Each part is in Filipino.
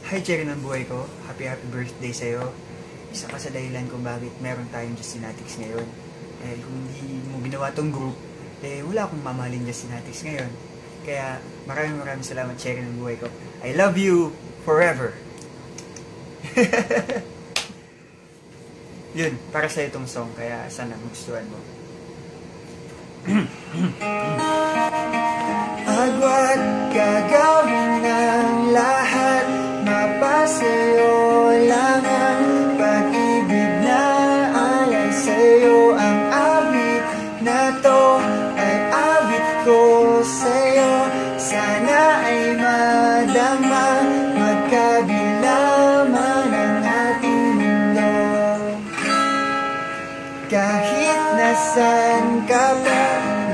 Hi, Cherry ng buhay ko. Happy birthday sa'yo. Isa ka sa dahilan kung bakit meron tayong Justinatics ngayon. Dahil kung hindi mo ginawa tong group, wala akong mamahalin Justinatics ngayon. Kaya maraming salamat, Cherry ng buhay ko. I love you forever. Yun, para sa itong song. Kaya sana magustuhan mo. Agwat gagawin ng lahat, mapasayo lang ang pag-ibig na alay sa'yo. Ang awit na to ay awit ko sa'yo. Sana ay madama, magkabila man ang ating mundo. Kahit nasan ka pa,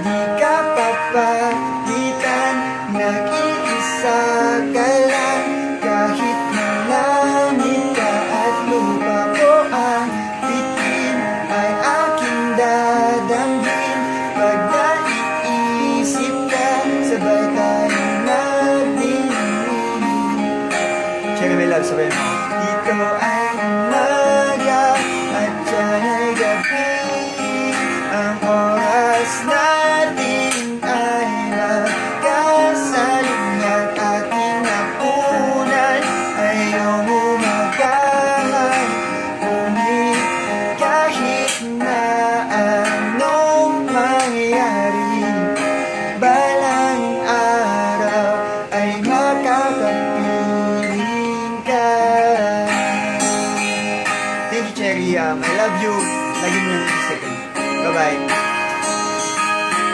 di ka papagitan, nag-iisa ka lang. Kahit na langit ka at lupa ko ang bitin, ay aking dadamhin. Pag naiisip ka, sabay tayong nagdinig. Check my love, sabay mo. Dito